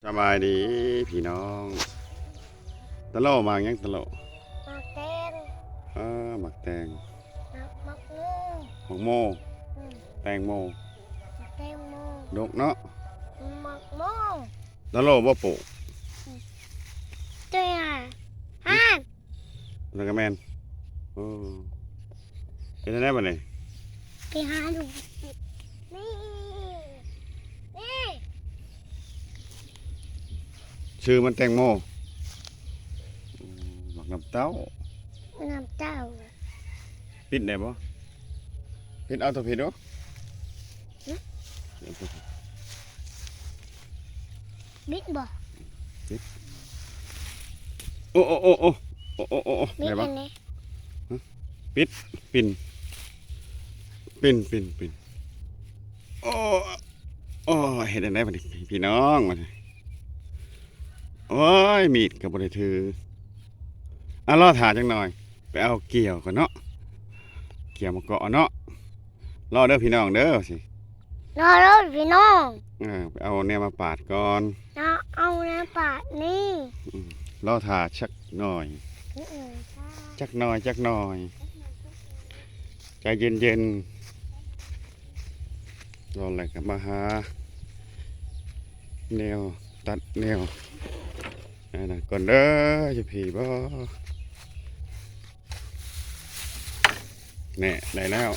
สบายดีพี่น้องตะโลมายังตะโลหมักแตงหมักแตงหมักงูหมักโมอืมแตงโมหมักแตงโมดกเนาะหมักโมตะโลบ่ปลูกเจ้าฮ่าน แล้วก็แม่นเป็นได้บ่เนี่ยไปหาดูนี่นี่ ชื่อมันแตงโมหมักน้ำเต้าน้ำเต้าปิดได้บ่ปิดเอาตัวผิดดูบิ๊กบ่โอ้โอ้โอ้โอ้โอ้โอ้โอ้บิ๊ก ได้บ่ อันนี้ ปิดปิ่นปิ่นปิ่นปิ่นโอ้โอ้เห็นได้บ่นี่พี่น้องมาโอ้ยมีดกับบริถือรอถ่าจังหน่อยไปเอาเกี่ยวก่อนเนาะเกี่ยวมาเกาะเนาะรอเด้อพี่น้องเด้อสิรอรถพี่น้อง ไปเอาเนี่ยมาปาดก่อนเอาน้ำปาดนี่ รอถ่าชักหน่อยจักหน่อยจักหน่อยใจเย็นเย็นรออะไรกันมาหาแนวตัดแนวนั่นก่อนเด้อจะผีบ่แน่ได้แล้ว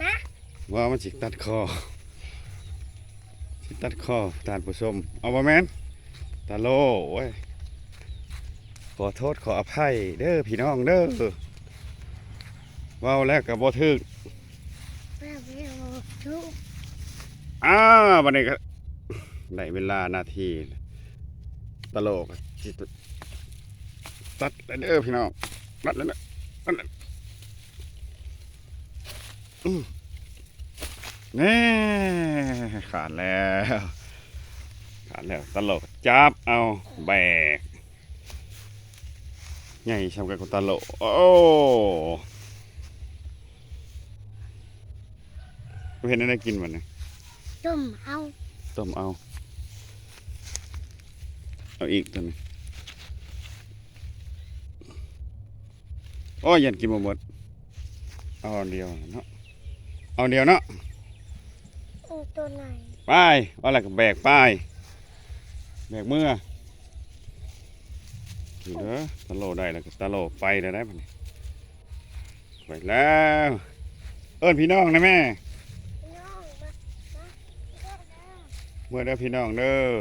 นะว่ามันสิตัดคอตาลผู้ชมเอาบ่แม่นตาโลโอ้ยขอโทษขออภัยเด้อพี่น้องเด้อเว้าแล้วก็บ่ถึกวันนี้ก็ได้เวลานาทีตลกสิตัดแล้วเด้อพี่น้องตัดแล้วนะนี่ขาดแล้วตลกจับเอาแบกใหญ่ชำกับตลกโอ้เห็นอะไรกินวันนี้ต้มเอาอีกตัวนึงโอ้ยยันกินหมดเอาเดียวเนาะตัวไหนไปว่าอะไรก็แบกไปแบกเมื่อถือเด้อตะโลได้แล้วก็ตะโลไปได้ปะเนี่ยไปแล้วเอิ้นพี่น้องนะแม่เมื่อได้พี่น้องเด้อ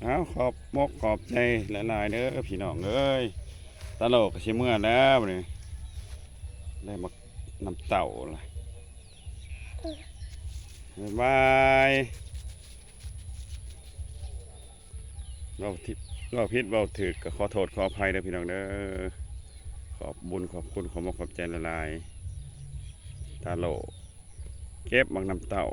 เอาขอบใจหลายๆเด้อพี่น้องเอ้ยตะโลก็สิเมื่อแล้วนี่ได้มาน้ำเต่าเลยบ๊ายบายเราพิษเราถือก็ขอโทษขออภัยเด้อพี่น้องเด้อขอบบุญขอบคุณขอบใจละลายตาโลเก็บมังน้ำเต่า